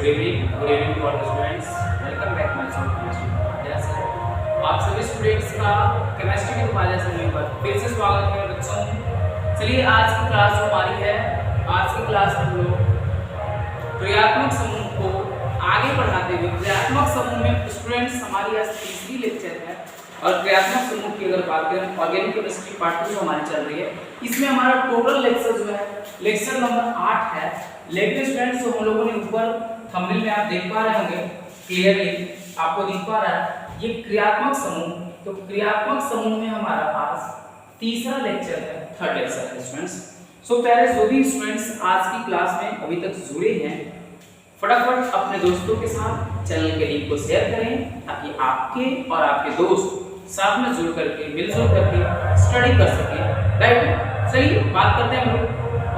Good evening for the students. Welcome back my channel. आप सभी students का chemistry के दोबारा से एक बार फिर से स्वागत है बच्चों। चलिए आज की क्लास हमारी है। आज की क्लास में हम लोग क्रियात्मक समूह को आगे बढ़ाते हुए क्रियात्मक समूह में स्टूडेंट्स हमारी आज तीसरी लेक्चर है और क्रियात्मक समूह की अगर बात करें ऑर्गेनिक केमिस्ट्री पार्ट 2 हमारी चल रही है। इसमें हमारा टोटल लेक्चर जो है लेक्चर नंबर 8 है। लेकिन स्टूडेंट्स हम लोगों ने ऊपर थंबनेल में आप देख पा रहे होंगे क्लियरली आपको दिख पा रहा है ये क्रियात्मक समूह। तो क्रियात्मक समूह में हमारा आज तीसरा लेक्चर है, थर्ड लेक्चर है स्टूडेंट्स। सो पहले जो भी स्टूडेंट्स आज की क्लास में अभी तक जुड़े हैं फटाफट अपने दोस्तों के साथ चैनल के लिंक को शेयर करें ताकि आपके और आपके दोस्त साथ में जुड़ करके मिलजुल करके स्टडी कर सके। राइट, चलिए बात करते हैं हम लोग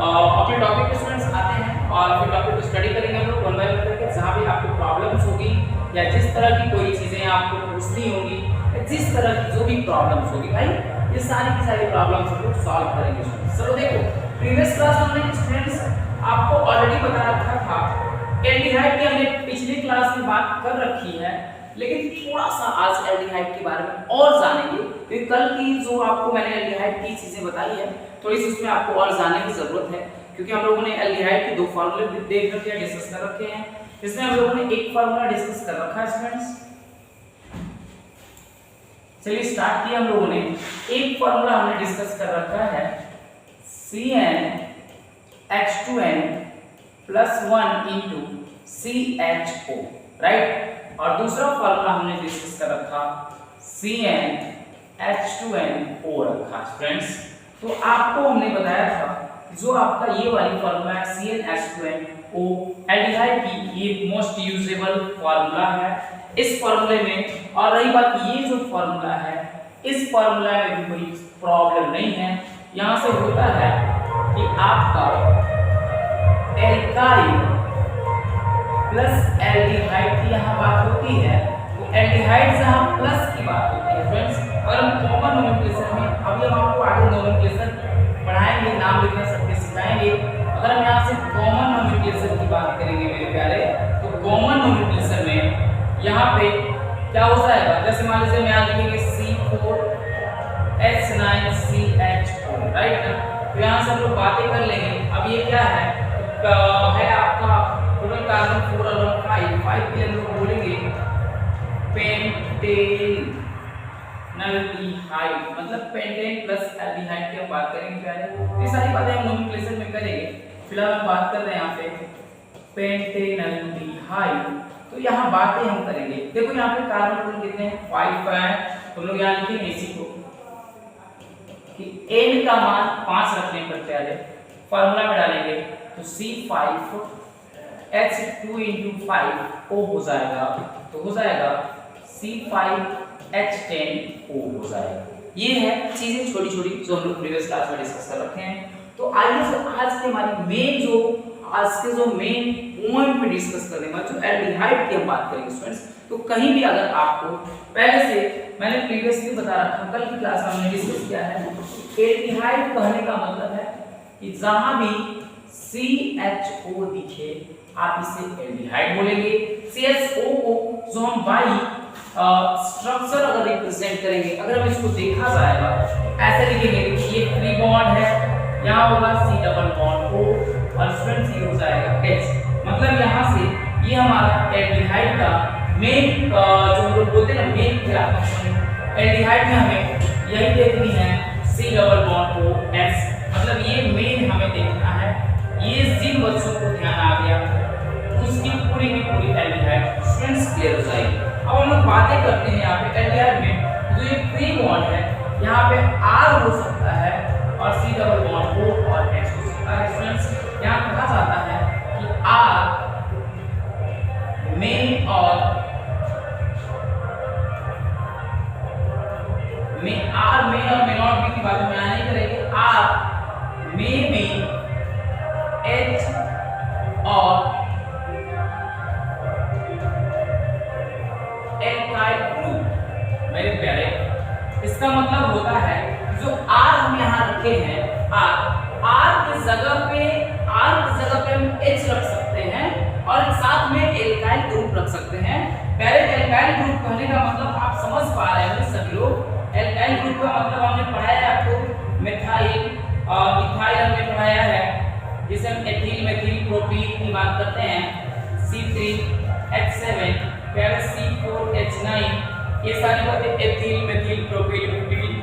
अपने टॉपिक पे स्टूडेंट्स आते हैं और फिर टॉपिक को स्टडी करेंगे हम लोग वन बाय वन करके। जहाँ भी आपको प्रॉब्लम्स होगी या जिस तरह की कोई चीज़ें आपको पूछनी होगी या जिस तरह की जो भी प्रॉब्लम्स होगी भाई ये सारी की सारी प्रॉब्लम्स हम लोग सॉल्व करेंगे स्टूडेंट्स। चलो देखो प्रीवियस क्लास में हमने स्टूडेंट्स आपको ऑलरेडी बता रखा था एल्डिहाइड की हमने पिछली क्लास में बात कर रखी है, लेकिन थोड़ा सा आज एल्डिहाइड के बारे में और जानेंगे क्योंकि कल की जो आपको मैंने एल्डिहाइड की चीजें बताई है थोड़ी सी उसमें आपको और जानने की जरूरत है क्योंकि हम लोगों ने एल्डिहाइड के दो फार्मूले देख रखे हैं, डिस्कस कर रखे हैं। इसमें हम लोगों ने एक फार्मूला डिस्कस कर रखा है स्टूडेंट्स। चलिए स्टार्ट किया हम लोगों ने। एक फार्मूला हमने डिस्कस कर रखा है CnH2n + 1 * CHO, राइट। और दूसरा फार्मूला हमने डिस्कस कर रखा CnH2nO रखा स्टूडेंट्स। तो आपको हमने बताया था जो आपका ये वाली फार्मूला है CnH2nO एल्डिहाइड की ये मोस्ट यूजेबल फार्मूला है इस फार्मूले में। और रही बात ये जो फार्मूला है इस फार्मूला में भी कोई प्रॉब्लम नहीं है। यहाँ से होता है कि आपका एल्काइल प्लस एल्डिहाइड की यहाँ बात होती है तो एल्डिहाइड से हम प्लस की बात होती है फ्रेंड्स। अगर हम कॉमन नोमेनक्लेचर में अभी हम आपको आगे नोमेनक्लेचर पढ़ाएंगे, नाम लिखना सबके सिखाएंगे। अगर हम यहाँ से कॉमन नोमेनक्लेचर की बात करेंगे मेरे प्यारे तो कॉमन नोमेनक्लेचर में यहाँ पे क्या हो जाएगा, जैसे मान लीजिए मैं यहाँ लिखेंगे C4H9CHO, राइट। तो यहाँ से हम लोग बातें कर लेंगे। अब ये क्या है आपका टोटल कार्बन 4 और 5 के लिए हम लोग बोलेंगे पेंटेन एल्डिहाइड, मतलब पेंटेन प्लस एल्डिहाइड की हम बात करेंगे प्यारे। ये सारी बातें हम नोमेनक्लेचर में करेंगे। फिलहाल हम बात कर रहे हैं यहाँ पे पेंटेन एल्डिहाइड। तो यहाँ बातें हम करेंगे। देखो यहाँ पे कार्बन टोटल कितने हैं 5 है। तो हम लोग यहाँ लिखेंगे इसी को कि n का मान 5 रखने पर प्यारे फार्मूला में डालेंगे तो C5H2 * 5O हो जाएगा। तो हो जाएगा C5H10O हो जाएगा। ये है चीजें छोटी छोटी जो हम लोग प्रीवियस क्लास में डिस्कस कर रखे हैं। तो आइए से आज की हमारी मेन जो आज के जो मेन पॉइंट पे डिस्कस करने वाले जो एल्डिहाइड की हम बात करेंगे स्टूडेंट्स। तो कहीं भी अगर आपको पहले से मैंने प्रीवियसली बता रखा कल की क्लास में हमने डिस्कस किया है एल्डिहाइड कहने का मतलब है कि जहां भी CHO दिखे आप इसे एल्डिहाइड बोलेंगे। CHO को जो हम बाई स्ट्रक्चर अगर रिप्रेजेंट करेंगे, अगर हम इसको देखा जाएगा ऐसे लिखेंगे कि ये 3 बॉन्ड है, यहाँ होगा C डबल बॉन्ड O और स्टूडेंट्स ये हो जाएगा H। मतलब यहाँ से ये हमारा एल्डिहाइड का मेन जो हम लोग बोलते हैं ना मेन क्रियात्मक समूह एल्डिहाइड में हमें यही देखनी है C double bond O S। मतलब ये मेन हमें देखना है। ये जिन बच्चों को ध्यान आ गया उसकी पूरी की पूरी एल्डिहाइड स्टूडेंट्स क्लियर हो जाएगी। अब हम लोग बातें करते हैं यहाँ पे एल्डिहाइड में जो ये 3 बॉन्ड है यहाँ पे R हो सकता है और C डबल बॉन्ड O और H हो सकता है स्टूडेंट्स। यहाँ कहा जाता है कि R मेन और मेन और बी की बात में यहाँ नहीं करेंगे। R में भी H और एल्काइल ग्रुप मेरे प्यारे। इसका मतलब होता है जो R हम यहाँ रखे हैं R की जगह पे हम H रख सकते हैं और साथ में एल्काइल ग्रुप रख सकते हैं। पहले एल्काइल ग्रुप कहने का मतलब आप समझ पा रहे हैं सभी लोग। एल्काइल ग्रुप का मतलब हमने पढ़ाया है आपको मिथाइल और इथाइल हमने पढ़ाया है, जिसे हम एथिल मेथिल प्रोपीन की बात करते हैं, C3H7 फिर C4H9, ये सारी बातें ethyl methyl propene butene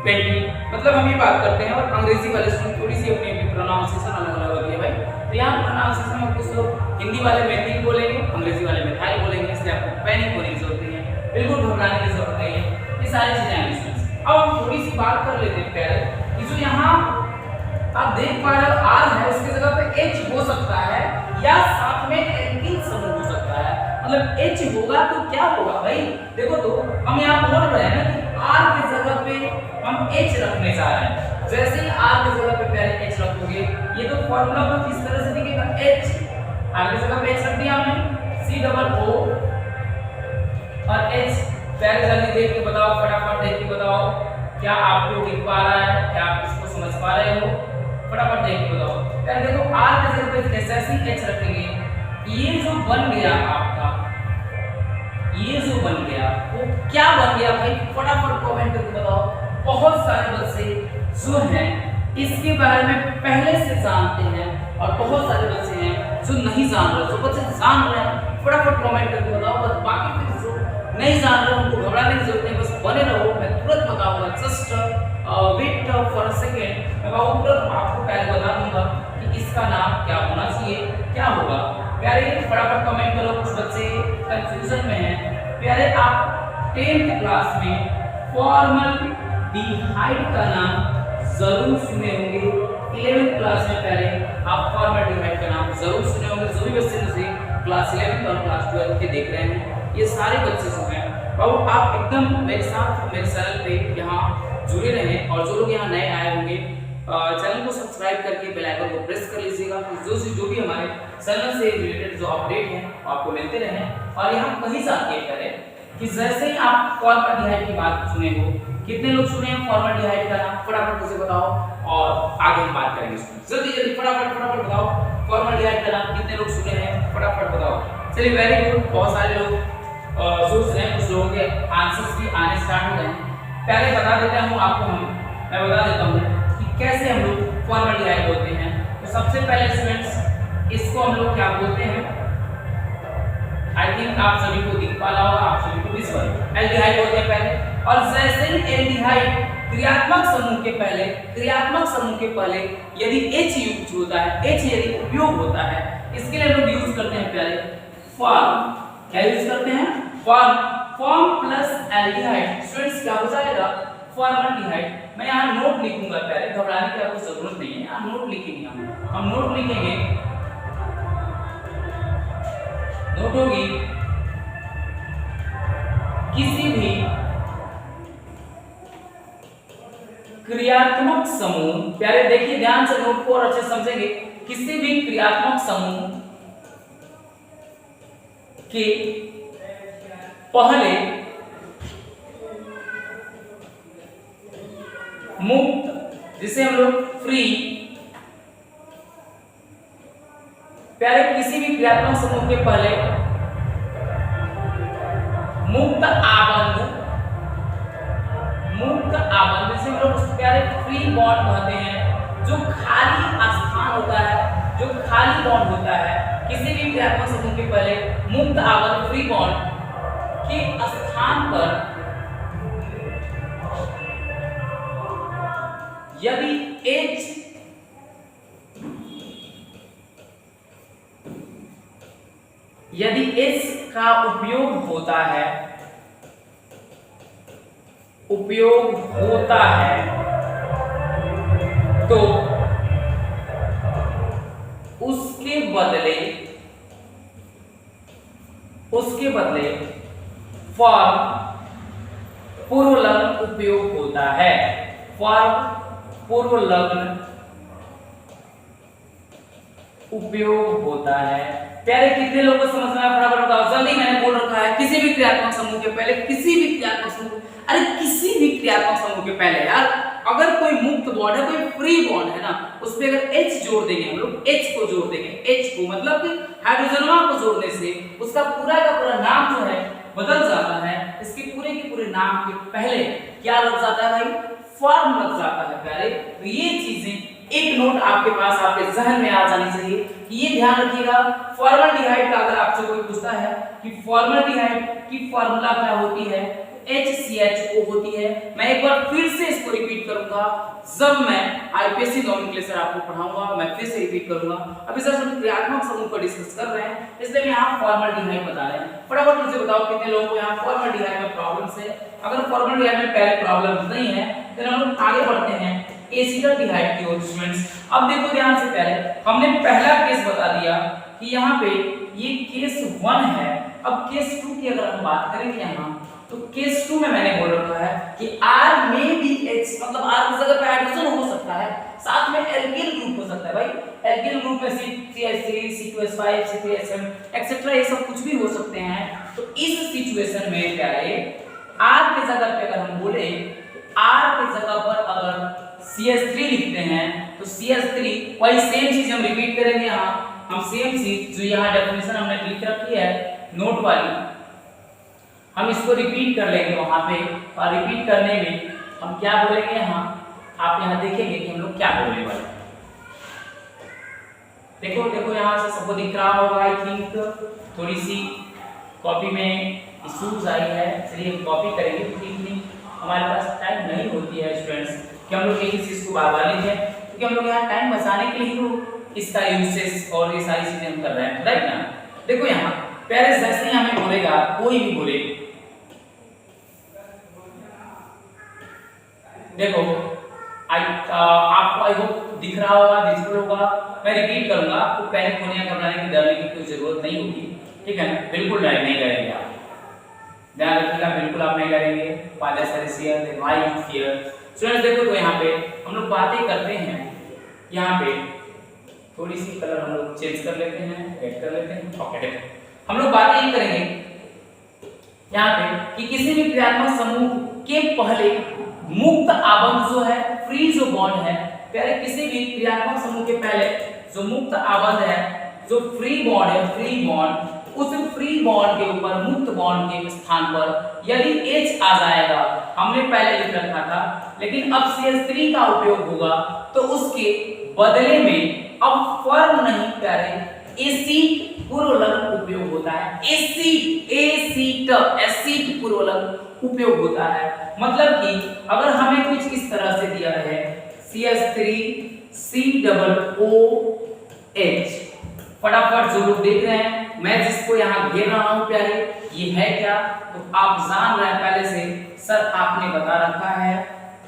pentene, मतलब हम ये बात करते हैं। और अंग्रेजी वाले स्टूडेंट थोड़ी सी अपनी अपनी प्रोनाउंसिएशन अलग अलग होती है भाई। तो यहाँ प्रोनाउंसिएशन में कुछ लोग हिंदी वाले मेथिल बोलेंगे, अंग्रेजी वाले मिथाइल बोलेंगे, इसलिए आपको पैनिक होने की जरूरत नहीं है, बिल्कुल घबराने की जरूरत नहीं है। ये सारी चीजें हैं स्टूडेंट्स। अब हम थोड़ी सी बात कर लेते हैं पहले कि जो यहाँ आप देख पा रहे हो R है, उसकी जगह पे H हो सकता है या साथ में एल्कीन समूह हो सकता है। मतलब H होगा तो क्या होगा भाई, देखो तो हम यहाँ बोल रहे हैं ना कि R की जगह पे हम H रखने जा रहे हैं। जैसे ही R की जगह पे पहले H रखोगे, ये तो फॉर्मूला कुछ इस तरह से दिखेगा, H R की जगह पे H रख दिया हमने, C-O-O और H। पहले जल्दी देख के बताओ, फटाफट देख के बताओ, क्या आपको दिख पा रहा है, क्या आप इसको समझ पा रहे हो, फटाफट देख के बताओ। पहले देखो R की जगह पे जैसे ही H रखेंगे, ये जो बन गया आपका, ये जो बन गया वो क्या बन गया भाई, फटाफट कमेंट करके बताओ। बहुत सारे बच्चे जो हैं इसके बारे में पहले से जानते हैं और बहुत सारे बच्चे हैं जो नहीं जान रहे। जो बच्चे जान रहे हैं फटाफट कमेंट करके बताओ, बस बाकी जो नहीं जान रहे उनको घबराने की जरूरत नहीं, बस बने रहो, मैं तुरंत बताऊंगा। Just wait for a second, मैं तुरंत आपको पहले बता दूंगा कि इसका नाम क्या होना चाहिए, क्या होगा। प्यारे फटाफट कमेंट करो, कुछ बच्चे कंफ्यूजन में हैं। प्यारे आप 10th क्लास में फॉर्मल्डिहाइड का नाम जरूर सुने होंगे। 11th क्लास में पहले आप फॉर्मल्डिहाइड का नाम जरूर सुने होंगे। जो भी बच्चे मुझे क्लास 11th और क्लास 12 के देख रहे हैं, ये सारे बच्चे जो हैं और आप एकदम मेरे साथ मेरे चैनल पे यहाँ जुड़े रहें। और जो लोग यहाँ नए आए होंगे, चैनल को सब्सक्राइब करके बेल आइकन को प्रेस कर लीजिएगा, जो भी हमारे चैनल से रिलेटेड जो अपडेट हैं आपको मिलते रहें। और यहाँ कहीं से ये करें कि जैसे ही आप फॉर्मल्डिहाइड की बात सुने हो, कितने लोग सुने हैं फॉर्मल्डिहाइड का नाम, फटाफट मुझे बताओ और आगे हम बात करेंगे। जल्दी जल्दी फटाफट बताओ, फॉर्मल्डिहाइड का नाम कितने लोग सुने हैं, फटाफट बताओ। चलिए वेरी गुड, बहुत सारे लोग सोच रहे हैं, कुछ लोगों के आंसर्स भी आने स्टार्ट हो गए हैं। पहले बता देता हूँ आपको, मैं बता देता हूँ कि कैसे हम लोग फॉर्मल्डिहाइड बोलते हैं। तो सबसे पहले स्टूडेंट्स इसको हम लोग क्या बोलते हैं, आई थिंक आप सभी को दिख पा रहा होगा, आप सभी को विजुअल एल्डिहाइड बोलते हैं पहले। और जैसे ही एल्डिहाइड क्रियात्मक समूह के पहले यदि H यूज होता है, H यदि उपयोग होता है, इसके लिए हम लोग यूज करते हैं पहले फॉर्म। क्या यूज करते हैं, फॉर्म प्लस एल्डिहाइड। स्टूडेंट्स क्या हो जाएगा, फॉर्मल्डिहाइड। मैं यहाँ नोट लिखूंगा, पहले घबराने की आपको जरूरत नहीं है, यहाँ नोट लिखेंगे हम नोट लिखेंगे। नोट होगी किसी भी क्रियात्मक समूह, प्यारे देखिए ध्यान से नोट को और अच्छे समझेंगे। किसी भी क्रियात्मक समूह के पहले मुक्त, जिसे हम लोग फ्री, प्यारे किसी भी क्रियात्मक समूह के पहले मुक्त आबंध जिसे हम लोग प्यारे फ्री बॉन्ड कहते हैं, जो खाली स्थान होता है, जो खाली बॉन्ड होता है, किसी भी क्रियात्मक समूह के पहले मुक्त आबंध फ्री बॉन्ड के स्थान पर यदि H का उपयोग होता है तो उसके बदले फॉर्म पूर्वलग्न उपयोग होता है। फॉर्म पूर्वलग्न उपयोग होता है। प्यारे कितने लोगों को समझ में आया, फटाफट बताओ जल्दी। मैंने बोल रखा है किसी भी क्रियात्मक समूह के पहले, किसी भी क्रियात्मक समूह के पहले यार अगर कोई मुक्त बॉन्ड है, कोई फ्री बॉन्ड है ना, उस पे अगर H जोड़ देंगे हम लोग, H को जोड़ देंगे, H को मतलब कि हाइड्रोजनवा को जोड़ने से उसका पूरा का पूरा नाम जो है बदल जाता है। इसके पूरे के पूरे नाम के पहले क्या लग जाता है भाई? फॉर्म लग जाता है प्यारे। तो ये चीजें एक नोट आपके पास, आपके जहन में आ जानी चाहिए कि ये ध्यान रखिएगा। फॉर्मल्डिहाइड का अगर आपसे कोई पूछता है कि फॉर्मल्डिहाइड की फार्मूला क्या होती है, HCHO होती है। मैं एक बार फिर से इसको रिपीट करूंगा, जब मैं आईपीएससी नोमेनक्लेचर आपको पढ़ाऊंगा मैं फिर से रिपीट करूंगा। अभी सर हम क्रियात्मक समूह पर डिस्कस कर रहे हैं, इसलिए मैं यहाँ फॉर्मल्डिहाइड बता रहे हैं। फटाफट मुझे बताओ कितने लोगों को यहाँ फॉर्मल्डिहाइड में प्रॉब्लम्स है? अगर फॉर्मल्डिहाइड में पहले प्रॉब्लम नहीं है तो हम लोग आगे बढ़ते हैं एसिटाल्डिहाइड की ओर स्टूडेंट्स। अब देखो ध्यान से, पहले हमने पहला केस बता दिया कि यहाँ पे ये केस 1 है। अब केस 2 की अगर हम बात करेंगे यहाँ, तो केस 2 में मैंने बोल रखा है कि R में भी H, मतलब R की जगह पे हाइड्रोजन हो सकता है, साथ में एल्किल ग्रुप हो सकता है भाई। एल्किल ग्रुप में C3H3, C2H5, C3H7 एक्सेट्रा ये सब कुछ भी हो सकते हैं। तो इस सिचुएशन में क्या है, R की जगह पे अगर हम बोले, R की जगह पर अगर CH3 लिखते हैं तो CH3 वही सेम चीज हम रिपीट करेंगे। यहाँ हम सेम चीज जो यहाँ डेफिनेशन हमने लिख रखी है नोट वाली, हम इसको रिपीट कर लेंगे वहां पे। और रिपीट करने में हम क्या बोलेंगे यहाँ, आप यहाँ देखेंगे कि हम लोग क्या बोलने वाले हैं। देखो देखो यहाँ से सबको दिख रहा होगा आई थिंक। थोड़ी सी कॉपी में इश्यूज आई है, चलिए कॉपी करेंगे क्योंकि इतनी हमारे पास टाइम नहीं होती है स्टूडेंट्स कि हम लोग एक ही चीज को बार बार लिखें, क्योंकि हम लोग यहाँ टाइम बचाने के लिए तो इसका यूसेज और ये सारी चीजें हम कर रहे हैं, राइट ना। देखो यहाँ पहले जैसे ही हमें बोलेगा, कोई भी बोले, देखो आपको आई होप दिख रहा होगा, विजिबल होगा। मैं रिपीट करूंगा, आपको पैनिक होने या घबराने की, डरने की कोई जरूरत नहीं होगी, ठीक है ना। बिल्कुल नहीं करेंगे आप, ध्यान रखिएगा, बिल्कुल आप नहीं करेंगे। Father sir why you fear students. देखो तो यहाँ पे हम लोग बातें करते हैं, यहाँ पे थोड़ी सी कलर हम लोग चेंज कर लेते हैं, ऐड कर लेते हैं, ओके। हम लोग बातें ये करेंगे यहाँ पे कि किसी भी क्रियात्मक समूह के पहले मुक्त आबंध जो है, फ्री जो बॉन्ड है प्यारे, किसी भी क्रियात्मक समूह के पहले जो मुक्त आबंध है, जो फ्री बॉन्ड है, फ्री बॉन्ड, उस फ्री बॉन्ड के ऊपर मुक्त बॉन्ड के स्थान पर यदि H आ जाएगा, हमने पहले लिख रखा था, लेकिन अब CH3 का उपयोग होगा तो उसके बदले में अब फर्म नहीं प्यारे, एसिड पूर्वलग्न उपयोग होता है। एसिड पूर्वलग्न उपयोग होता है। मतलब कि अगर हमें कुछ इस तरह से दिया है CH3COOH, फटाफट जो लोग देख रहे हैं, मैं जिसको यहाँ घेर रहा हूँ प्यारे, ये है क्या, तो आप जान रहे हैं पहले से, सर आपने बता रखा है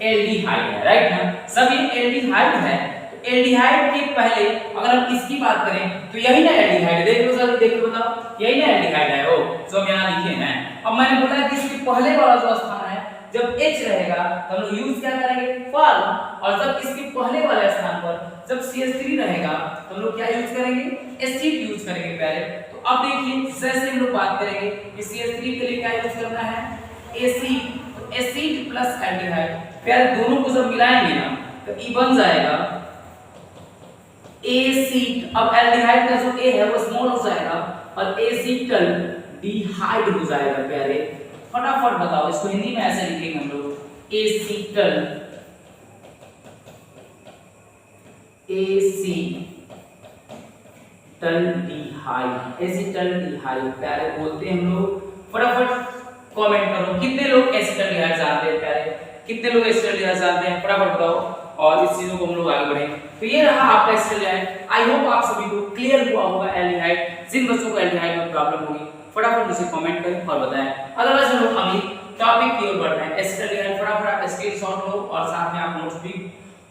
एल्डिहाइड है, राइट ना। सब ये एल्डिहाइड है। तो एल्डिहाइड के पहले अगर हम इसकी बात करें तो यही ना एल्डिहाइड है, देख लो सर, देख लो बताओ, यही ना एल्डिहाइड है वो जो हम यहाँ लिखे हैं। अब मैंने बोला कि इसके पहले वाला जो स्थान है, जब H रहेगा तो हम लोग यूज क्या करेंगे, फॉर्म, और जब इसके पहले वाले स्थान पर जब CH3 रहेगा तो हम लोग क्या यूज करेंगे, एसिड यूज करेंगे प्यारे। तो अब देखिए जैसे हम लोग बात करेंगे कि CH3 के लिए क्या यूज करना है, एसिड, तो एसिड प्लस एल्डिहाइड प्यारे, दोनों को जब मिलाएंगे ना तो E बन जाएगा एसिड। अब एल्डिहाइड का जो A है वो स्मॉल हो जाएगा और एसिटल्डिहाइड हो जाएगा प्यारे। फटाफट बताओ इसको हिंदी में ऐसे लिखेंगे हम लोग, एसिटल्डिहाइड प्यारे बोलते हैं हम लोग। फटाफट कमेंट करो कितने लोग एसिटल्डिहाइड जानते हैं प्यारे, कितने लोग एसिटल्डिहाइड जानते हैं, फटाफट बताओ, और इस चीजों को हम लोग आगे बढ़ेंगे। तो ये रहा आपका एसिटल्डिहाइड। आई होप आप सभी को क्लियर हुआ होगा एल्डिहाइड। जिन बच्चों को एल्डिहाइड में प्रॉब्लम होगी फटाफट मुझे कमेंट करें और बताएं, अदरवाइज हम लोग अभी टॉपिक की ओर बढ़ रहे हैं। एसिटल्डिहाइड फटाफट आप स्क्रीनशॉट लो और साथ में आप नोट्स भी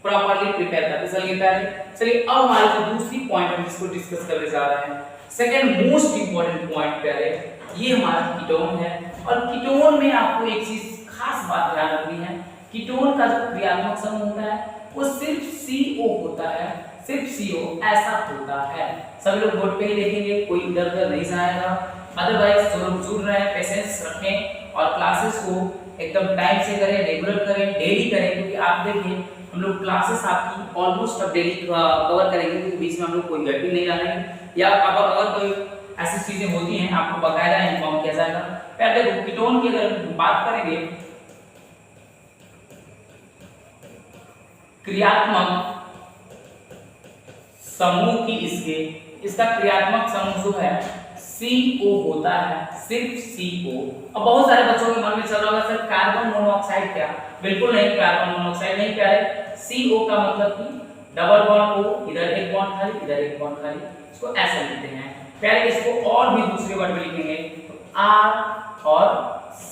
प्रॉपर्ली प्रिपेयर करते चलिए प्यारे। चलिए अब हमारे जो दूसरी पॉइंट हम जिसको डिस्कस करने जा रहे हैं, सेकंड मोस्ट इंपॉर्टेंट पॉइंट प्यारे, ये हमारा कीटोन है। और कीटोन में आपको एक चीज खास बात ध्यान रखनी है, कीटोन का जो क्रियात्मक समूह होता है वो सिर्फ CO होता है, सिर्फ CO ऐसा होता है। सभी लोग बोर्ड पे ही देखेंगे, कोई इधर उधर नहीं जाएगा। अदरवाइज जो लोग जुड़ रहे हैं पेशेंस रखें और क्लासेस को एकदम टाइम से करें, रेगुलर करें, डेली करें, क्योंकि आप देखिए हम लोग क्लासेस आपकी ऑलमोस्ट अब डेली कवर करेंगे, क्योंकि बीच में हम लोग कोई गैप भी नहीं डालेंगे, या अब अगर कोई ऐसी चीजें होती हैं आपको बकायदा इन्फॉर्म किया जाएगा। पहले देखो कीटोन की अगर बात करेंगे, क्रियात्मक समूह की इसका क्रियात्मक समूह जो है CO होता है, सिर्फ CO। अब बहुत सारे बच्चों के मन में चल रहा होगा सर कार्बन मोनोऑक्साइड क्या? बिल्कुल नहीं, कार्बन मोनोऑक्साइड नहीं प्यारे। CO का मतलब कि डबल बॉन्ड O, इधर एक बॉन्ड खाली, इधर एक बॉन्ड खाली, इसको ऐसे लिखते हैं प्यारे। इसको और भी दूसरे वर्ड में लिखेंगे तो R और C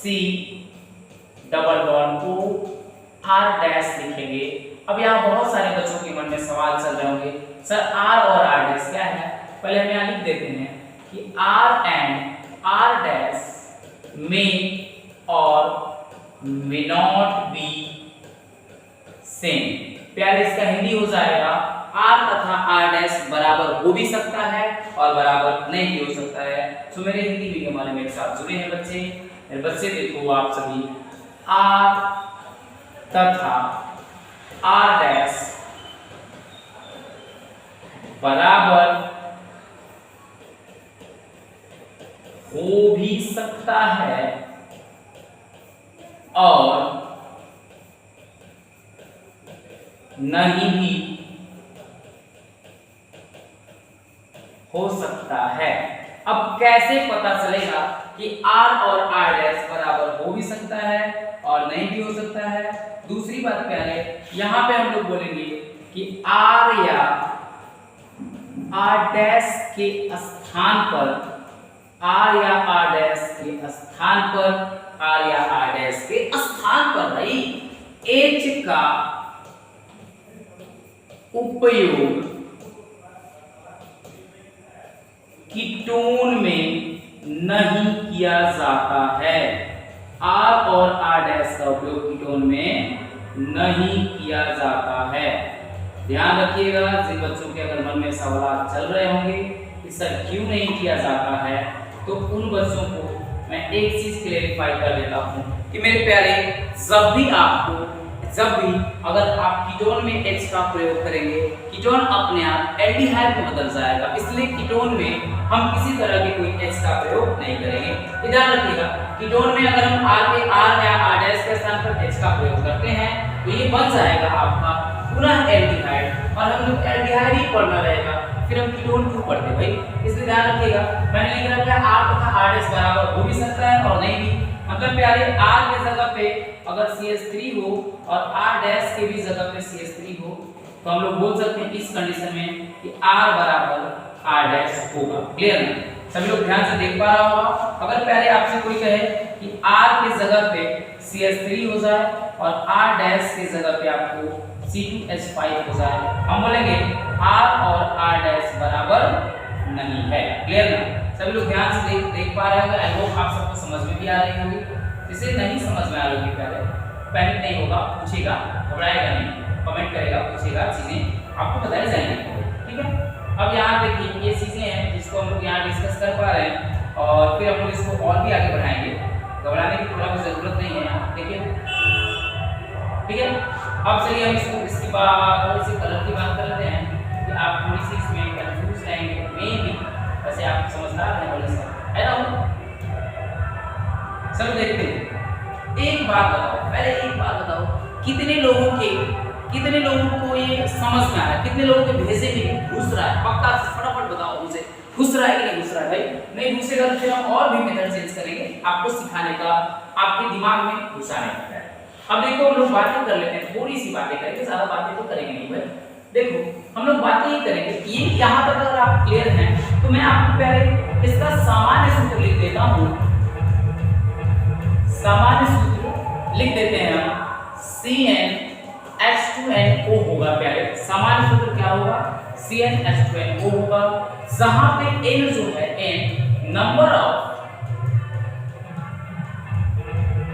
double bond O R dash लिखेंगे। अब यहाँ बहुत सारे बच्चों के मन में सवाल चल रहे होंगे सर R और R डैश क्या है? पहले हम यहाँ लिख देते हैं कि R एंड R डैश में और may not be same। प्यारे इसका हिंदी हो जाएगा R तथा R डैश बराबर हो भी सकता है और बराबर नहीं भी हो सकता है। तो मेरे हिंदी मीडियम वाले मेरे साथ जुड़े हैं बच्चे देखो आप सभी, R तथा R डैश बराबर हो भी सकता है और नहीं भी हो सकता है। अब कैसे पता चलेगा कि R और R डैश बराबर हो भी सकता है और नहीं भी हो सकता है? दूसरी बात क्या है, यहां पे हम लोग बोलेंगे कि R या R डैश के स्थान पर, R या R डैश के स्थान पर, R या R डैश के स्थान पर भाई H का उपयोग कीटोन में नहीं किया जाता है। R और R डैश का उपयोग कीटोन में नहीं किया जाता है। ध्यान रखिएगा, जिन बच्चों के अगर मन में सवाल चल रहे होंगे कि सर क्यों नहीं किया जाता है, तो उन बच्चों को मैं एक चीज क्लेरिफाई कर देता हूं कि मेरे प्यारे, जब भी अगर आप कीटोन में H का प्रयोग करेंगे, कीटोन अपने आप एल्डिहाइड में बदल जाएगा, इसलिए कीटोन में हम किसी तरह के कोई H का प्रयोग नहीं करेंगे। ध्यान रखिएगा, कीटोन में अगर हम R या R डैश के स्थान पर H का प्रयोग करते हैं तो ये बन जाएगा आपका पुनः एल्डिहाइड, और हम लोग एल्डिहाइड ही पढ़ना रहेगा, फिर हम कीटोन क्यों पढ़ते भाई? इसलिए ध्यान रखिएगा, मैंने लिख रखा है R तथा R डैश बराबर हो भी सकता है और नहीं भी। मतलब प्यारे R के जगह पे अगर CH3 हो और R डैश के भी जगह पे CH3 हो, तो हम लोग बोल सकते हैं इस कंडीशन में कि R बराबर R डैश होगा। क्लियर है? सभी लोग ध्यान से देख पा रहा होगा। अगर पहले आपसे कोई कहे कि R के जगह पे CH3 हो जाए और R डैश के जगह पे आपको C2H5 हो जाए, हम बोलेंगे R और R डैश बराबर नहीं है। क्लियर ना? सभी लोग ध्यान से देख पा रहे होंगे। आई होप आप सबको समझ में भी आ रही होगी। इसे नहीं समझ में आ रही होगी, पहले पैनिक नहीं होगा, पूछेगा, घबराएगा नहीं, कमेंट करेगा, पूछेगा, चीजें आपको बताई जाएंगी। ठीक है? अब यहाँ देखिए ये चीजें हैं जिसको हम लोग यहाँ डिस्कस कर पा रहे हैं और फिर हम लोग इसको और भी आगे बढ़ाएंगे। घबराने की थोड़ा भी जरूरत नहीं है यहाँ, देखिए। ठीक है? अब चलिए हम इसकी थोड़ी सी कलर की बात कर लेते हैं कि आप थोड़ी सी इसमें कंफ्यूज रहेंगे, मे भी, वैसे आप समझदार हैं बड़े से, है ना? सब देखते हैं। एक बात बताओ, पहले एक बात बताओ, कितने लोगों को ये समझ में आ रहा है? कितने लोगों के भेजे में घुस रहा है? पक्का फटाफट बताओ मुझे, घुस रहा है कि नहीं घुस रहा है? भाई नहीं घुसेगा तो फिर हम और भी मेथड चेंज करेंगे आपको सिखाने का, आपके दिमाग में घुसाने का। अब देखो हम लोग बातें कर लेते हैं, थोड़ी सी बातें करेंगे, ज्यादा बातें तो करेंगे नहीं भाई। देखो हम लोग बातें ही करेंगे, ये यहाँ तक अगर आप क्लियर हैं तो मैं आपको पहले इसका सामान्य सूत्र लिख देता हूँ। सामान्य सूत्र लिख देते हैं हम, CnH2nO होगा प्यारे। सामान्य सूत्र क्या होगा? CnH2nO होगा, जहां पे N जो है, N number of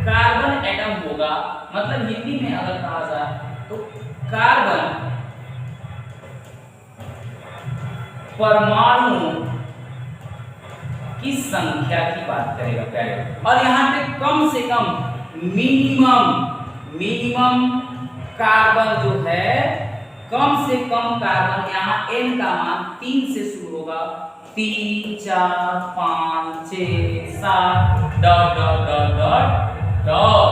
carbon atom होगा। मतलब हिंदी में अगर कहा जाए तो कार्बन परमाणु की संख्या की बात करेगा प्यारे, और यहाँ पे कम से कम मिनिमम कार्बन जो है, कम से कम कार्बन, यहाँ n का मान 3 से शुरू होगा, 3 4 5 6 7 dot dot dot dot dot.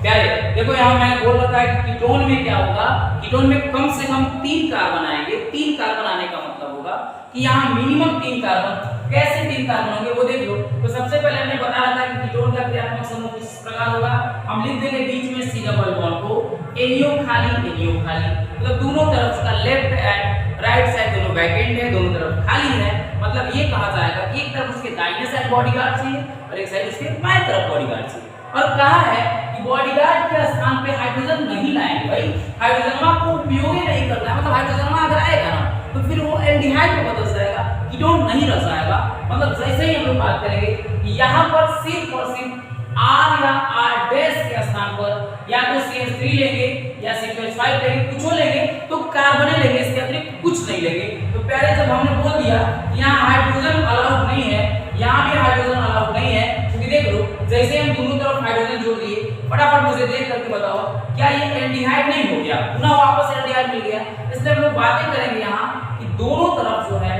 क्या है, देखो यहाँ मैंने बोल रखा है कि कीटोन में क्या होगा, कीटोन में कम से कम 3 कार्बन आएंगे। 3 कार्बन आने का मतलब होगा कि यहाँ मिनिमम 3 कार्बन। कैसे 3 कार्बन होंगे वो देख लो। तो सबसे पहले हमने बता रखा है कि कीटोन का क्रियात्मक समूह किस प्रकार होगा। हम लिख देंगे बीच में C डबल बॉन्ड को एनियो खाली, मतलब दोनों तरफ का लेफ्ट एंड राइट साइड दोनों वैकेंट है, दोनों तरफ खाली है। मतलब ये कहा जाएगा कि एक तरफ उसके दाहिने साइड बॉडीगार्ड चाहिए और एक साइड उसके बाएं तरफ बॉडीगार्ड चाहिए। और कहा है कि बॉडीगार्ड के स्थान पे हाइड्रोजन नहीं लाएंगे भाई, हाइड्रोजन को उपयोग ही नहीं करना है। मतलब हाइड्रोजन अगर आएगा ना तो फिर वो एल्डिहाइड में बदल जाएगा, कीटोन नहीं रह जाएगा। मतलब जैसे ही हम लोग बात करेंगे कि यहाँ पर सिर्फ और सिर्फ R या R डैश के स्थान पर या तो CH3 लेंगे या CH5 लेंगे, कुछ लेंगे तो कार्बन लेंगे, इसके अतिरिक्त कुछ नहीं लेंगे। तो पहले जब हमने बोल दिया यहाँ हाइड्रोजन अलाउड नहीं है, यहाँ भी हाइड्रोजन अलाउड नहीं है, क्योंकि देख लो जैसे हम दोनों तरफ हाइड्रोजन जोड़ दिए, फटाफट मुझे देख करके बताओ क्या ये एल्डिहाइड नहीं हो गया, पुनः वापस एल्डिहाइड मिल गया। इसलिए हम लोग बातें करेंगे यहाँ कि दोनों तरफ जो है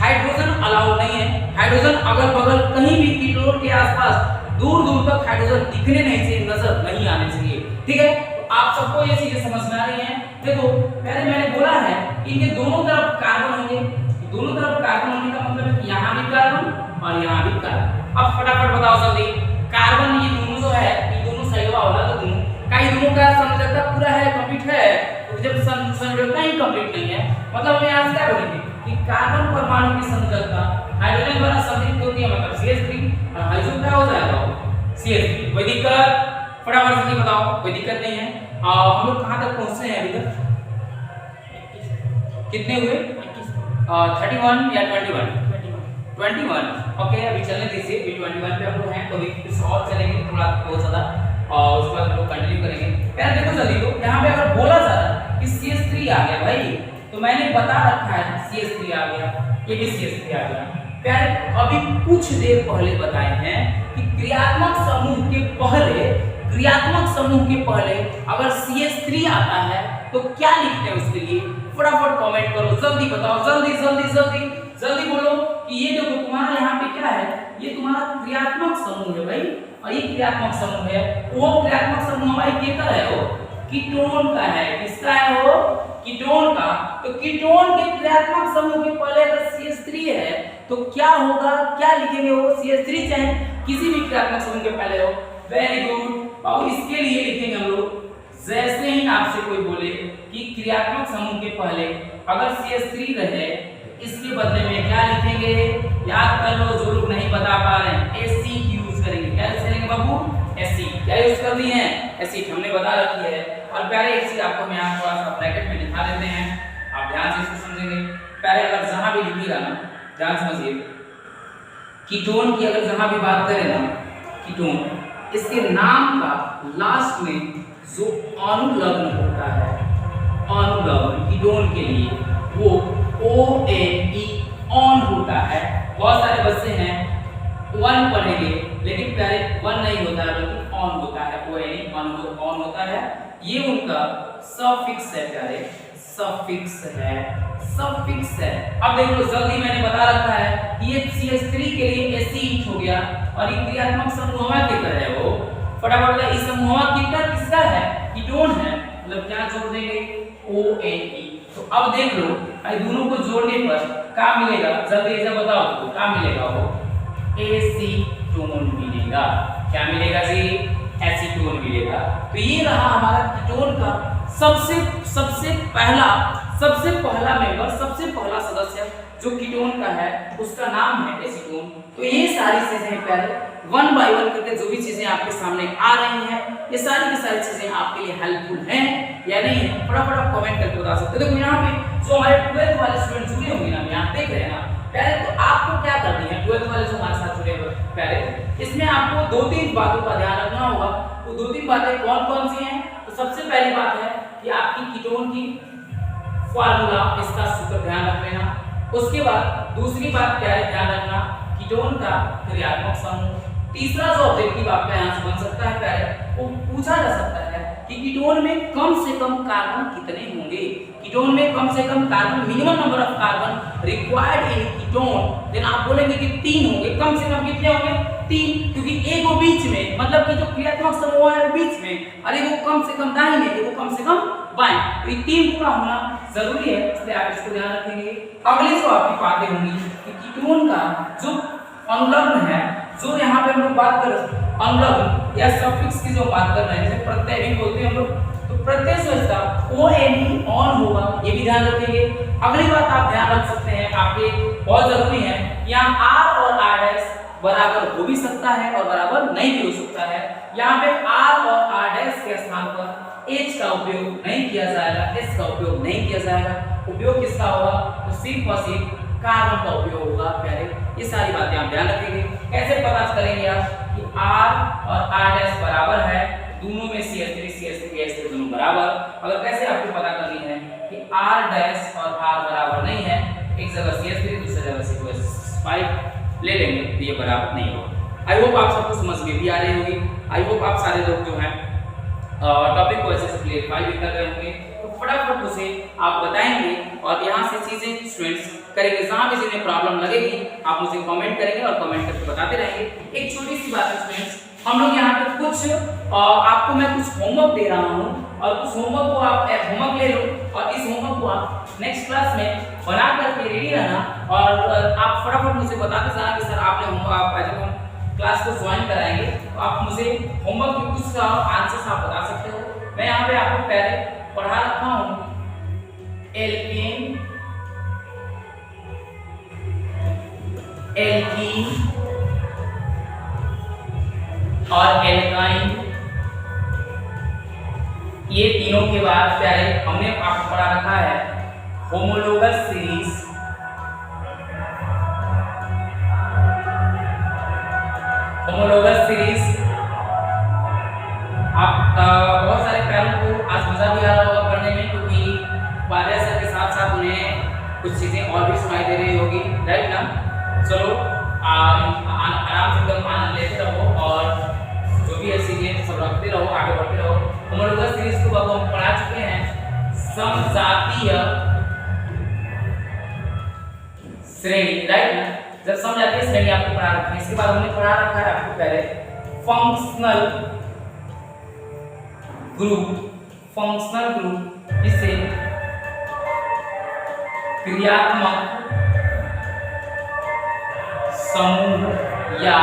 हाइड्रोजन अलाउड नहीं है। हाइड्रोजन अगल बगल कहीं भी कीटोन के आसपास दूर दूर तक हाइड्रोजन दिखने नहीं चाहिए, नजर नहीं आने चाहिए। ठीक है, तो आप सबको ये चीजें समझ में आ रही हैं। देखो पहले मैंने बोला है कि इनके दोनों तरफ कार्बन होंगे, दोनों तरफ कार्बन होने का मतलब है कि यहाँ भी कार्बन और यहाँ भी कार्बन। अब फटाफट बताओ जल्दी, कार्बन ये दोनों जो है ये दोनों सहयोगा वाला तो दोनों का ही दोनों का संयोजकता पूरा है, कंप्लीट है। तो जब संयोजकता ही कंप्लीट नहीं है मतलब हमें आज क्या बोलेंगे कि कार्बन परमाणु की संयोजकता हाइड्रोजन द्वारा संतुलित होती है, मतलब CH3 और हाइड्रोजन क्या हो जाएगा CH3। कोई दिक्कत? फटाफट जल्दी बताओ, कोई दिक्कत नहीं है। हम लोग कहां तक पहुंचे हैं अभी तक? कितने हुए? 31 या 21? ओके, अभी चलने दीजिए, अभी 21 पे हम लोग हैं, तो अभी कुछ और चलेंगे थोड़ा बहुत ज्यादा और उसके बाद हम लोग कंटिन्यू करेंगे। पहले देखो जल्दी, तो यहाँ पे अगर बोला जा रहा है कि CH3 आ गया भाई, तो मैंने बता रखा है CH3 आ गया, ये भी CH3 आ गया। पहले अभी कुछ देर पहले बताए हैं कि क्रियात्मक समूह के पहले अगर CH3 आता है तो क्या लिखते हैं उसके लिए? फटाफट कमेंट करो, जल्दी बताओ, जल्दी बोलो कि ये जो तुम्हारा यहाँ पे क्या है, ये तुम्हारा क्रियात्मक समूह है भाई, और ये क्रियात्मक समूह है। वो क्रियात्मक समूह हमारे केकर है, वो कीटोन का है। किसका है वो? कीटोन का। तो कीटोन के क्रियात्मक समूह के पहले अगर CH3 है तो क्या होगा, क्या लिखेंगे वो? CH3 चाहे किसी भी क्रियात्मक समूह के पहले हो। वेरी गुड बाबू, इसके लिए लिखेंगे हम लोग, जैसे ही आपसे कोई बोले कि क्रियात्मक समूह के पहले अगर CH3 रहे इसके बदले में क्या लिखेंगे? याद कर लो, जो लोग नहीं बता पा रहे हैं, एसिड यूज करेंगे। क्या यूज करेंगे बाबू? एसिड। क्या यूज कर दी है? एसिड हमने बता रखी है। और प्यारे एक चीज आपको मैं यहाँ थोड़ा सा ब्रैकेट में दिखा देते हैं, आप ध्यान से इसको समझेंगे। प्यारे अगर जहां भी लिखिएगा ना, ध्यान समझिए, कीटोन की अगर जहां भी बात करें ना, कीटोन, इसके नाम का लास्ट में जो अनुलग्न होता है, अनुलग्न कीटोन के लिए वो ONE ऑन होता है। बहुत सारे बच्चे हैं 1 पढ़ेंगे लेकिन प्यारे 1 नहीं होता है बल्कि ऑन होता है, ONE ऑन होता है। ये उनका सफिक्स है प्यारे, सफिक्स है। अब देख लो जल्दी, मैंने बता रखा है कि ये CH3 के लिए एसिड हो गया और ये क्रियात्मक समूह केकर है वो। फटाफट इस समूह केकर किसका है? कीटोन है, मतलब क्या जोड़ देंगे? ONE। तो अब देख लो आई दोनों को जोड़ने पर क्या मिलेगा? जल्दी ऐसा बताओ तो क्या मिलेगा? वो एसीटोन मिलेगा। क्या मिलेगा जी? एसीटोन मिलेगा। तो ये रहा हमारा कीटोन का सबसे पहला मेंबर, सबसे पहला सदस्य जो कीटोन का है उसका नाम है एसीटोन। तो ये सारी चीजें पहले 1 बाय 1 करके जो भी चीजें आपके सामने आ रही हैं, ये सारी की सारी चीजें आपके लिए हेल्पफुल हैं या नहीं है? फटाफट आप कमेंट करके बता सकते हो। देखो यहाँ पे जो हमारे 12th वाले स्टूडेंट जुड़े होंगे ना, यहाँ देख रहे हैं ना, पहले तो आपको क्या करनी है, 12th वाले जो हमारे साथ जुड़े हुए पहले इसमें आपको 2-3 बातों का ध्यान रखना होगा। वो 2-3 बातें कौन सी हैं? तो सबसे पहली बात है कि आपकी कीटोन की फार्मूला, इसका सूत्र ध्यान रख लेना। उसके बाद दूसरी बात क्या है, ध्यान रखना कीटोन का क्रियात्मक समूह। तीसरा जो ऑब्जेक्टिव आपका यहाँ से बन सकता है प्यारे, वो पूछा जा सकता है कि कीटोन में कम से कम कार्बन कितने होंगे। कीटोन में कम से कम carbon, minimum number of carbon required in ketone, then आप बोलेंगे कि 3 होंगे। कम से कम कितने होंगे? 3, क्योंकि एक वो बीच में, मतलब कि जो क्रियात्मक समूह है वो बीच में, और एक वो कम से कम दाहिने, एक वो कम से कम बाएं, तो ये 3 पूरा होना जरूरी है, इसलिए आप इसको ध्यान रखेंगे। अगली जो आपकी बातें होंगी कि कीटोन का जो अनुलग्न है, जो यहाँ पे हम लोग बात कर रहे हैं अनुलग्न या सफिक्स की जो बात कर रहे हैं, जैसे प्रत्यय भी बोलते हैं हम लोग, तो प्रत्यय सोचता ONE ऑन होगा, ये भी ध्यान रखेंगे। अगली बात आप ध्यान रख सकते हैं, आपके बहुत जरूरी है, यहाँ R और R' बराबर हो भी सकता है और बराबर नहीं भी हो सकता है। यहाँ पे R और R' के स्थान पर H का उपयोग नहीं किया जाएगा, S का उपयोग नहीं किया जाएगा। उपयोग किसका होगा? तो सिर्फ और सिर्फ कार्बन का उपयोग होगा प्यारे। ये सारी बातें आप ध्यान रखेंगे। कैसे पता करेंगे आप कि R और R' बराबर है, दोनों में CH3 दोनों बराबर। अगर कैसे आपको पता करनी है कि R' और R बराबर नहीं है, एक जगह CH3 दूसरी जगह CH5 ले लेंगे तो ये बराबर नहीं होगा। आई होप आप सबको समझ में भी आ रही होगी। आई होप आप सारे लोग जो हैं टॉपिक को अच्छे से क्लियरफाई भी कर रहे होंगे। तो फटाफट उसे आप बताएंगे और यहाँ से चीजें स्टूडेंट्स करेंगे। जहाँ भी जिन्हें प्रॉब्लम लगेगी आप मुझे कमेंट करेंगे और कमेंट करके बताते रहेंगे। एक छोटी सी बात है स्टूडेंट्स, हम लोग यहाँ पे कुछ आपको मैं कुछ होमवर्क दे रहा हूँ और उस होमवर्क को आप होमवर्क ले लो और इस होमवर्क को आप नेक्स्ट क्लास में बना करके रेडी रहना और आप फटाफट मुझे बताते जाना कि सर आपने होमवर्क, जब हम क्लास को ज्वाइन कराएंगे तो आप मुझे होमवर्क के कुछ आंसर्स आप बता सकते हो। मैं यहाँ पे आपको पहले पढ़ा रखा हूँ एल्केन, एल्कीन और एल्काइन, ये तीनों के बाद प्यारे हमने आपको पढ़ा रखा है होमोलोगस सीरीज, होमोलोगस सीरीज। आप बहुत सारे प्यारों को आज मजा भी आ रहा होगा पढ़ने में, क्योंकि वारियर सर के साथ साथ उन्हें कुछ चीजें और भी सुनाई दे रही होगी, राइट ना। चलो आराम से एकदम आनंद लेते रहो और जो भी है चीजें सब रखते रहो, आगे बढ़ते रहो। होमोलोगस सीरीज को अब हम पढ़ा चुके हैं समजातीय श्रेणी, राइट ना। जब समजातीय श्रेणी आपको पढ़ा रखी है, इसके बाद हमने पढ़ा रखा है आपको पहले फंक्शनल ग्रुप, फंक्शनल ग्रुप जिसे क्रियात्मक समूह या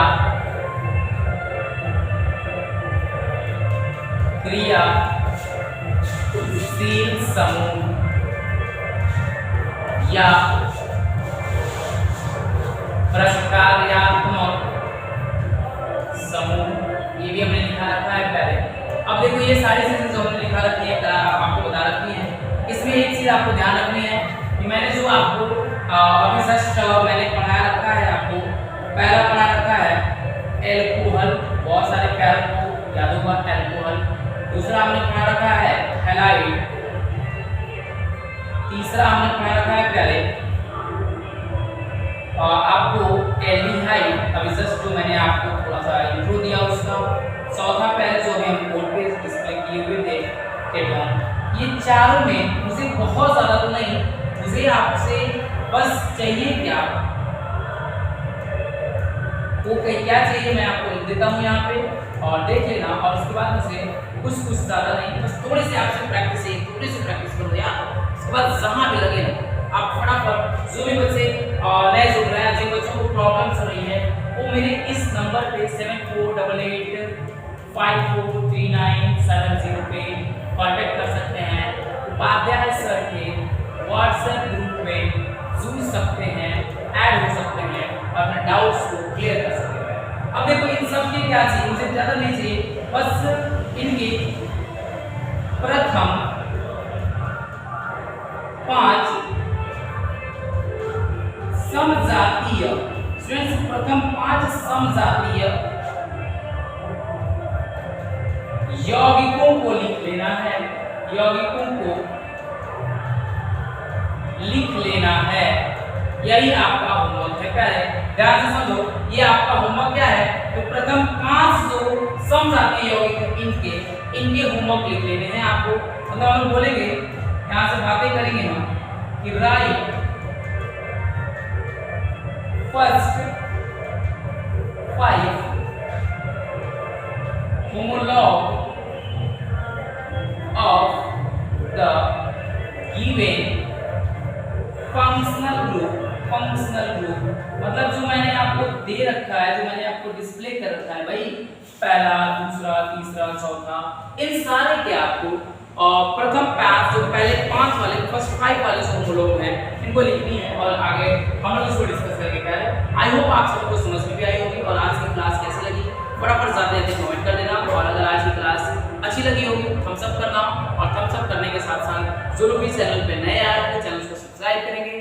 क्रियाशील समूह या प्रकार्यात्मक समूह, ये भी हमने लिखा रखा है पहले। अब देखो ये सारी चीजें जो हमने लिखा रखी है, आपको बता रखी है। इसमें एक चीज आपको ध्यान रखनी है कि मैंने जो आपको अभी जस्ट मैंने पढ़ा रखा है, आपको पहला पढ़ा रखा है एल्कोहल, बहुत सारे प्यारों को याद होगा एल्कोहल। दूसरा हमने पढ़ा रखा है हैलाइड, तीसरा हमने पढ़ा रखा है प्यारे आपको एल्डिहाइड, अभी जस्ट जो मैंने आपको थोड़ा सा इंट्रो दिया उसका। चौथा पहले जो हम बोर्ड पे डिस्प्ले किए हुए थे केटोन। ये चारों में मुझे बहुत ज़्यादा तो नहीं, मुझे आपसे बस चाहिए क्या, वो क्या चाहिए मैं आपको लिख देता हूँ यहाँ पे और देख लेना। और उसके बाद मुझे कुछ ज़्यादा नहीं, बस थोड़ी सी आपसे प्रैक्टिस है, थोड़ी सी प्रैक्टिस करो यार। उसके बाद जहाँ भी लगे ना आप फटाफट, जो भी बच्चे नए जुड़ रहे हैं, जिन बच्चों को प्रॉब्लम्स हो रही है, वो मेरे इस नंबर पे 7488 543970 पे कांटेक्ट कर सकते हैं। उपाध्याय सर के व्हाट्सएप ग्रुप में जुड़ सकते हैं, ऐड हो सकते हैं और अपने डाउट्स को क्लियर कर सकते हैं। अब देखो इन सब के क्या चाहिए, मुझे ज़्यादा नहीं चाहिए, बस इनके प्रथम 5 समजातीय, स्टूडेंट्स प्रथम 5 समजातीय यौगिकों को लिख लेना है, यौगिकों को लिख लेना है। यही आपका होमवर्क है। पहले ध्यान से समझो, ये आपका होमवर्क क्या है, तो प्रथम 5 जो सम्स आते हैं यौगिक इनके होमवर्क लिख लेने हैं आपको। मतलब हम लोग बोलेंगे यहाँ से बातें करेंगे हम कि right first 5 homolog of the given functional group मतलब जो मैंने आपको दे रखा है, जो मैंने आपको डिस्प्ले कर रखा है भाई, पहला, दूसरा, तीसरा, चौथा, इन सारे के आपको प्रथम 5 जो पहले 5 वाले फर्स्ट 5 वाले जो होमोलॉग हैं इनको लिखनी है और आगे हम लोग इसको डिस्कस करके कह रहे हैं। आई होप आप सबको समझ में भी आई होगी। और आज की क्लास कैसी लगी फटाफट जाते जाते कमेंट कर देना। और अगर आज की क्लास अच्छी लगी होगी थम्स अप करना, और थम्स अप करने के साथ साथ जो लोग भी चैनल पे नए आए होंगे चैनल को सब्सक्राइब करेंगे